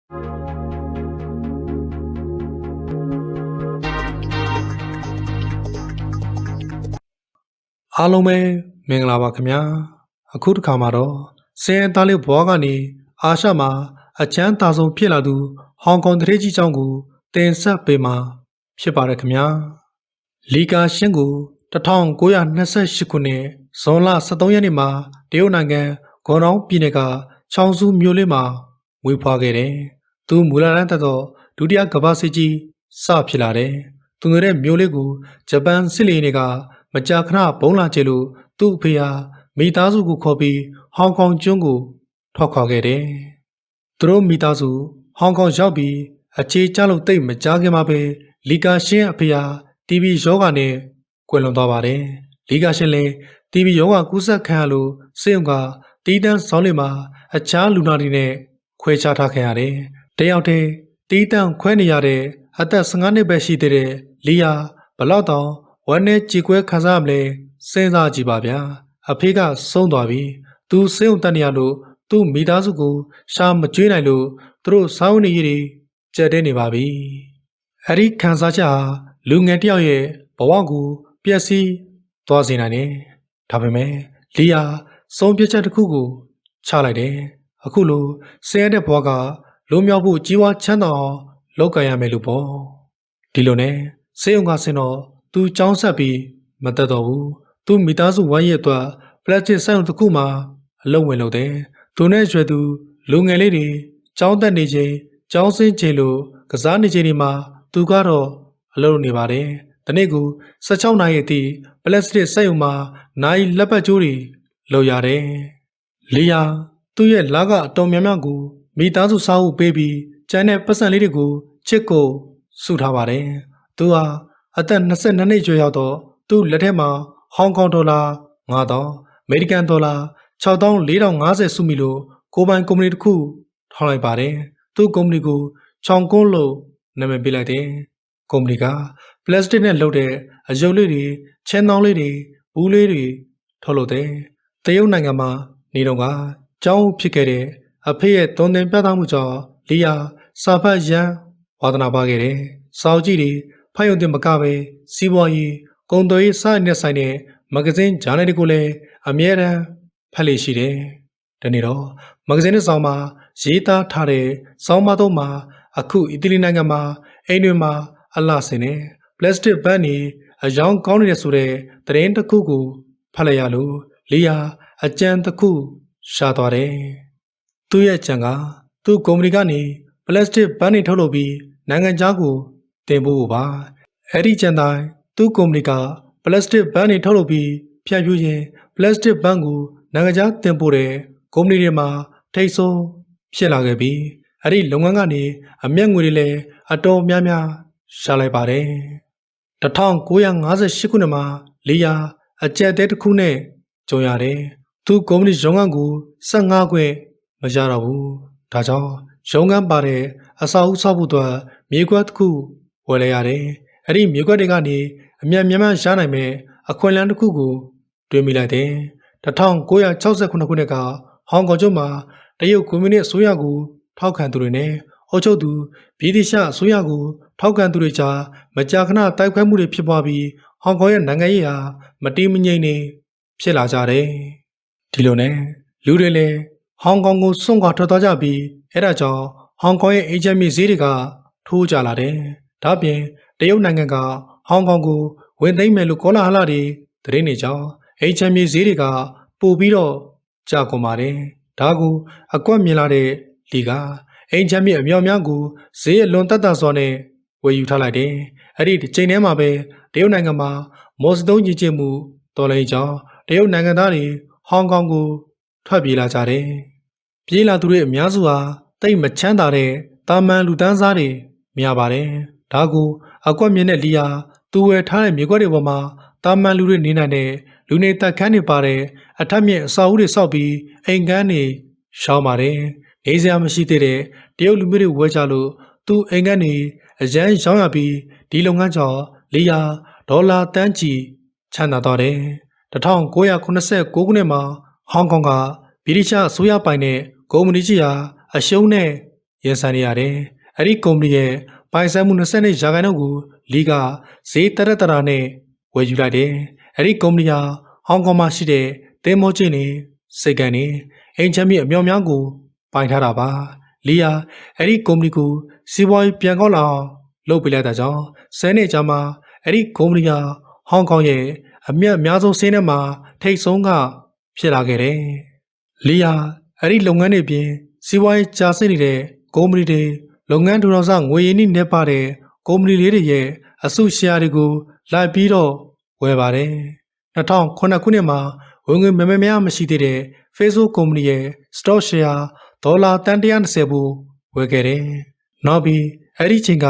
အားလုံးပဲမင်္ဂလာပါခင်ဗျာအခုတစ်ခါမှာတော့စင်သားလေးဘွားကနေအာရှမှာအချမ်းသာဆုံးဖြစ်လာသူဟောင်ကောင်တရေကြီးကျောင်းကိုတင်ဆက်ပေးမှာဖြစ်ပါတယ်ခင်ဗျာလီကာရှင်းကို1928ခုနှစ်ဇွန်လ23ရက်နေ့မှာတရုတ်နိုင်ငံဂွမ်ဒေါင်းပြည်နယ်ကချောင်းစုမြို့လေးမှာမွေးဖွားခဲ့တယ်သူမူလတန်းတက်တော့ဒုတိယကမ္ဘာစစ်ကြီးစဖြစ်လာတယ်သူငယ်တဲ့မြို့လေးကိုဂျပန်စစ်လေယာဉ်တွေကမကြာခဏဘုံလာကျလို့သူ့အဖေဟာမိသားစုကိုခေါ်ပြီးဟောင်ကောင်ကျွန်းကိုထွက်ခွာခဲ့တယ်။သူတို့မိသားစုဟောင်ကောင်ရောက်ပြီးအခြေချလို့တိတ်မကြခင်မှာပဲလီကာရှင်းအဖေဟာတီဗီယောဂါနဲ့ကွယ်လွန်သွားပါတယ်။လီကာရှင်းလည်းတီဗီယောဂါကူးစက်ခံရလို့စေုံကတီးတန်းဆောင်းလေးမှာအခြားလူနာတွေနဲ့ခွဲခြားထားခဲ့ရတယ်။တယောက်တည်းတီးတန်းခွဲနေရတဲ့အသက်15နှစ်ပဲရှိသေးတဲ့လီယာဘလောက်တောင်ဝမ်းနဲ့ကြေကွဲခံစားရမလဲစဉ်းစားကြည့်ပါဗျာအဖေကဆုံးသွားပြီသူစေုံတက်နေရလို့သူ့မိသားစုကိုရှာမကျွေးနိုင်လို့သူတို့စောင်းနေရည်ကြက်တဲနေပါပြီအဲ့ဒီခံစားချက်ဟာလူငယ်တယောက်ရဲ့ဘဝကိုပျက်စီးသွားစေနိုင်တယ်ဒါပေမဲ့လီယာဆုံးဖြတ်ချက်တစ်ခုကိုချလိုက်တယ်အခုလိုဆင်းရဲတဲ့ဘဝကလွန်မြောက်ဖို့ကြီးပွားချမ်းသာအောင်လုပ်ကြရမယ်လို့ပေါ့ဒီလိုနဲ့စေုံကဆင်းတော့သူကြောင်းဆက်ပြီးမတက်တော့ဘူးသူမိသားစုဝိုင်းရဲ့အတွက်ပလက်စတစ်ဆိုင်ုံတစ်ခုမှာအလုပ်ဝင်လုပ်တယ်သူနဲ့ရွယ်သူလူငယ်လေးတွေကြောင်းတက်နေချိန်ကြောင်းစင်းချိန်လို့ကစားနေချိန်တွေမှာသူကတော့အလုပ်နေပါတယ်တနေ့ကို16နာရီအထိပလက်စတစ်ဆိုင်ုံမှာနိုင်လက်ပတ်ကျိုးတွေလုပ်ရတယ်လီယာသူ့ရဲ့လာကအတော်များများကိုမိသားစုစားဖို့ပေးပြီးကျန်တဲ့ပတ်စံလေးတွေကိုချစ်ကိုစုထားပါတယ်သူဟာအသက်22နှစ်ကျော်ရောက်တော့သူ့လက်ထက်မှာဟောင်ကောင်ဒေါ်လာ9000အမေရိကန်ဒေါ်လာ6450စုမိလို့ကိုပိုင်ကုမ္ပဏီတစ်ခုထောင်လိုက်ပါတယ်သူ့ကုမ္ပဏီကိုချောင်ကွန်းလို့နာမည်ပေးလိုက်တယ်ကုမ္ပဏီကပလတ်စတစ်နဲ့လုပ်တဲ့အယုတ်လေးတွေချင်းတောင်းလေးတွေဘူးလေးတွေထုတ်လုပ်တယ်တရုတ်နိုင်ငံမှာနေတော့ကကျောင်းဖြစ်ခဲ့တဲ့အဖေရဲ့သွန်သင်ပြသမှုကြောင့်လီယာစာဖတ်ရန်ဝါသနာပါခဲ့တယ်စာအုပ်ကြီးတွေဖတ်ရုံတင်မကပဲစီးပွားရေးကုန်သွယ်ရေးစတဲ့ဆိုင်တဲ့မဂ္ဂဇင်းဂျာနယ်တွေကိုလည်းအမြဲတမ်းဖတ်လေ့ရှိတယ်။ဒီနေ့တော့မဂ္ဂဇင်းတစ်စောင်မှာရေးသားထားတဲ့စောင်းမသုံးမှာအခုအီတလီနိုင်ငံမှာအိမ်တွေမှာအလှဆင်တဲ့ပလတ်စတစ်ဘတ်တွေအယောင်ကောင်းနေတဲ့ဆိုတဲ့သတင်းတစ်ခုကိုဖတ်လိုက်ရလို့လီယာအကြံတစ်ခုရှာသွားတယ်။သူ့ရဲ့အကြံကသူ့ကုမ္ပဏီကနေပလတ်စတစ်ဘတ်တွေထုတ်လုပ်ပြီးနိုင်ငံခြားကိုတင်ဖို့ပါအဲ့ဒီကျန်တိုင်းသူ့ကုမ္ပဏီကပလတ်စတစ်ဘန်တွေထုတ်လုပ်ပြီးဖြန့်ဖြူးရင်ပလတ်စတစ်ဘန်ကိုနိုင်ငံခြားတင်ပို့တဲ့ကုမ္ပဏီတွေမှာထိပ်ဆုံးဖြစ်လာခဲ့ပြီးအဲ့ဒီလုပ်ငန်းကနေအမျက်ငွေတွေလည်းအတော်များများရှာလိုက်ပါတယ်1958ခုနှစ်မှာလီယာအကြက်တဲတစ်ခုနဲ့ကြုံရတယ်သူ့ကုမ္ပဏီရုံးခန်းကို15ခွင့်မရတော့ဘူးဒါကြောင့်ရုံးခန်းပါတဲ့အဆောက်အဦဆောက်ဖို့အတွက်မြေကွက်တစ်ခုဝယ်လိုက်ရတယ်။အဲ့ဒီမြေကွက်တွေကနေအမြတ်များများရနိုင်မဲ့အခွင့်အလမ်းတစ်ခုကိုတွေ့မိလိုက်တယ်။1968ခုနှစ်ကဟောင်ကောင်ကျွန်းမှာတရုတ်ကွန်မြူနစ်အစိုးရကိုထောက်ခံသူတွေနဲ့အုပ်ချုပ်သူဗြိတိရှအစိုးရကိုထောက်ခံသူတွေကြားမကြာခဏတိုက်ခိုက်မှုတွေဖြစ်ပွားပြီးဟောင်ကောင်ရဲ့နိုင်ငံရေးဟာမတည်မငြိမ်နေဖြစ်လာကြတယ်။ဒီလိုနဲ့လူတွေလည်းဟောင်ကောင်ကိုစွန့်ခွာထွက်သွားကြပြီးအဲ့ဒါကြောင့်ဟောင်ကောင်ရဲ့အေဂျင့်မြေဈေးတွေကထိုးကြလာတယ်။ဒါပြင်တရုတ်နိုင်ငံကဟောင်ကောင်ကိုဝင်သိမ်းမယ်လို့ကောလာဟလတွေသတင်းတွေကြောင့်အေဂျင့်မြေဈေးတွေကပို့ပြီးတော့ကျကုန်ပါတယ်။ဒါကိုအကွက်မြင်လာတဲ့လီကအေဂျင့်မြေအမြောက်များကိုဈေးအလွန်တက်တာစွာနဲ့ဝယ်ယူထားလိုက်တယ်။အဲ့ဒီချိန်ထဲမှာပဲတရုတ်နိုင်ငံမှာမော်စတုံးကြီးကျမှုတော်လှန်ရေးကြောင့်တရုတ်နိုင်ငံသားတွေဟောင်ကောင်ကိုထွက်ပြေးလာကြတယ်။ပြေးလာသူတွေအများစုဟာတိတ်မချမ်းသာတဲ့တာမန်လူတန်းစားတွေများပါတယ်။ဒါကိုအကွက်မြင်တဲ့လီယာသူဝယ်ထားတဲ့မြေကွက်တွေပေါ်မှာတာမန်လူတွေနေနိုင်တဲ့လူနေတပ်ခန်းတွေပါတဲ့အထက်မြင့်အဆောက်အဦတွေဆောက်ပြီးအိမ်ကန်းတွေရှောင်းပါတယ်။နေစရာမရှိသေးတဲ့တရုတ်လူမျိုးတွေဝယ်ကြလို့သူအိမ်ကန်းတွေအရန်ရောင်းရပြီးဒီလုပ်ငန်းကြောင့်လီယာဒေါ်လာတန်းချီချမ်းသာသွားတယ်။1989ခုနှစ်မှာဟောင်ကောင်ကဗြိတိရှအစိုးရပိုင်တဲ့ကုမ္ပဏီကြီးဟာအရှုံးနဲ့ ရင်ဆိုင်နေရတယ်။အဲ့ဒီကုမ္ပဏီရဲ့ပိုင်ဆိုင်မှု20%ရာခိုင်နှုန်းကိုလီကဈေးတရက်တရာနဲ့ဝယ်ယူလိုက်တယ်။အဲ့ဒီကုမ္ပဏီဟာဟောင်ကောင်မှာရှိတဲ့သင်္ဘောကျင်းနေစိတ်ကန်နေအိမ်ချမ်းမြေအမြောက်များကိုပိုင်ထားတာပါ။လီယာအဲ့ဒီကုမ္ပဏီကိုစီးပွားရေးပြန်ကောင်းလာအောင်လုပ်ပေးလိုက်တာကြောင့်10နှစ်ကြာမှအဲ့ဒီကုမ္ပဏီဟာဟောင်ကောင်ရဲ့အမြတ်အများဆုံးစင်းထဲမှာထိပ်ဆုံးကဖြစ်လာခဲ့တယ်။လီယာအဲ့ဒီလုပ်ငန်းတွေပြင်စီးပွားရေးကြာဆင်းနေတဲ့ကုမ္ပဏီတွေလုပ်ငန်းထူထောင်စငွေရင်းနှီးနေပါတဲ့ကုမ္ပဏီလေးတွေရဲ့အစုရှယ်ယာတွေကိုလိုက်ပြီးတော့ဝယ်ပါတယ်။2009ခုနှစ်မှာဝင်ငွေမဲများမရှိသေးတဲ့ Facebook ကုမ္ပဏီရဲ့ stock share ဒေါ်လာတန်120ဘူးဝယ်ခဲ့တယ်။နောက်ပြီးအဲ့ဒီချိန်က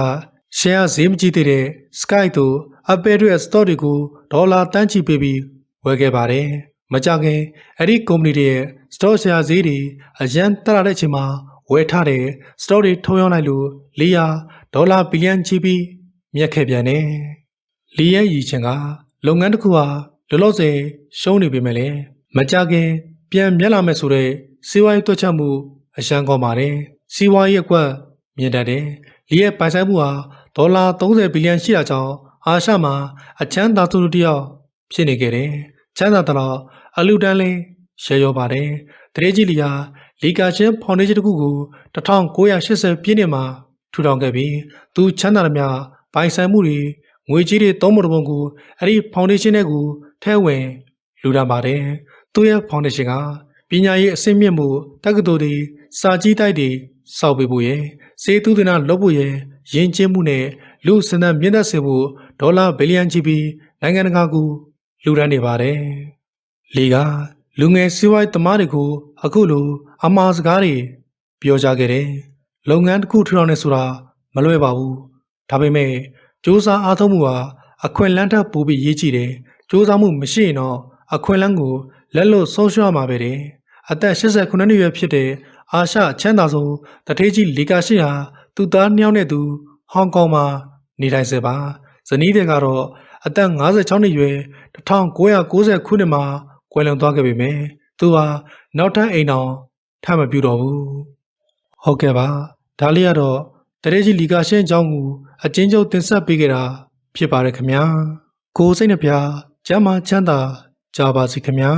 share ဈေးမကြီးသေးတဲ့ Sky တို့ Apple ရဲ့ stock တွေကိုဒေါ်လာတန်းချီပေးပြီးဝယ်ခဲ့ပါတယ်။မကြခင်အဲ့ဒီကုမ္ပဏီတွေရဲ့ stock share ဈေးတွေအရန်တက်လာတဲ့အချိန်မှာဝယ်ထားတဲ့ stock တွေထုံရောင်းလိုက်လို့လီယာဒေါ်လာဘီလီယံချီပြီးမြတ်ခဲ့ပြန်တယ်။လီရဲ့ရည်ချင်ကလုပ်ငန်းတစ်ခုဟာလောလောဆယ်ရှုံးနေပေမဲ့လည်းမကြခင်ပြန်မြတ်လာမယ်ဆိုတဲ့စီးပွားရေးတွက်ချက်မှုအရှမ်းကောင်းပါတယ်။စီးပွားရေးအကွက်မြင့်တက်တယ်။လီရဲ့ပိုင်ဆိုင်မှုဟာဒေါ်လာ30ဘီလီယံရှိတာကြောင့်အာရှမှာအချမ်းသာဆုံးတစ်ယောက်ဖြစ်နေခဲ့တယ်။ချမ်းသာတော့အလူတန်းလေးရှယ်ရောပါတယ်။တရေကြီးလီယာလီကာရှင်ဖောင်ဒေးရှင်းတစ်ခုကို1980ပြည့်နှစ်မှာထူထောင်ခဲ့ပြီးသူချမ်းသာသမျှပိုင်ဆိုင်မှုတွေငွေကြေးတွေသုံးဖို့တပုံကိုအဲ့ဒီဖောင်ဒေးရှင်းတွေကိုထဲဝင်လူဒါပါတယ်။သူ့ရဲ့ဖောင်ဒေးရှင်းကပညာရေးအဆင့်မြင့်မှုတက္ကသိုလ်တွေစာကြီးတိုက်တွေစောက်ပေးဖို့ရယ်စေတုဒနာလုပ်ဖို့ရယ်ယဉ်ကျေးမှုနဲ့လူစံတန်းမြင့်တက်စေဖို့ဒေါ်လာဘီလီယံချီပြီးနိုင်ငံတကာကိုလှူဒါန်းနေပါတယ်။လီကလူငယ်စီးပွားရေးသမားတွေကိုအခုလိုအမှားစကားတွေပြောကြခဲ့တယ်။လုပ်ငန်းတစ်ခုထူထောင်နေဆိုတာမလွယ်ပါဘူး။ဒါပေမဲ့စူးစမ်းအားထုတ်မှုဟာအခွင့်အလမ်းထပ်ပိုပြီးရေးကြည့်တယ်။စူးစမ်းမှုမရှိရင်တော့အခွင့်အလမ်းကိုလက်လွတ်ဆုံးရှုံးရမှာပဲတဲ့။အသက်89နှစ်ရွယ်ဖြစ်တဲ့အာရှချမ်းသာဆုံးတထေးကြီးလီကာရှိဟာသူ့သား2ယောက်နဲ့သူဟောင်ကောင်မှာနေထိုင်စေပါဇနီးတွေကတော့အသက်56နှစ်ရွယ်1990ခုနှစ်မှာကွယ်လွန်သွားခဲ့ပေမယ့်သူဟာနောက်ထပ်အိမ်တော်ထပ်မပြုတော့ဘူးဟုတ်ကဲ့ပါဒါလေးကတော့တရေကြီးလီကာရှင်းအကြောင်းကိုအချင်းချုပ်တင်ဆက်ပေးခဲ့တာဖြစ်ပါတယ်ခင်ဗျာကိုစိတ်နှပြကျမ်းမာချမ်းသာကြပါစေခင်ဗျာ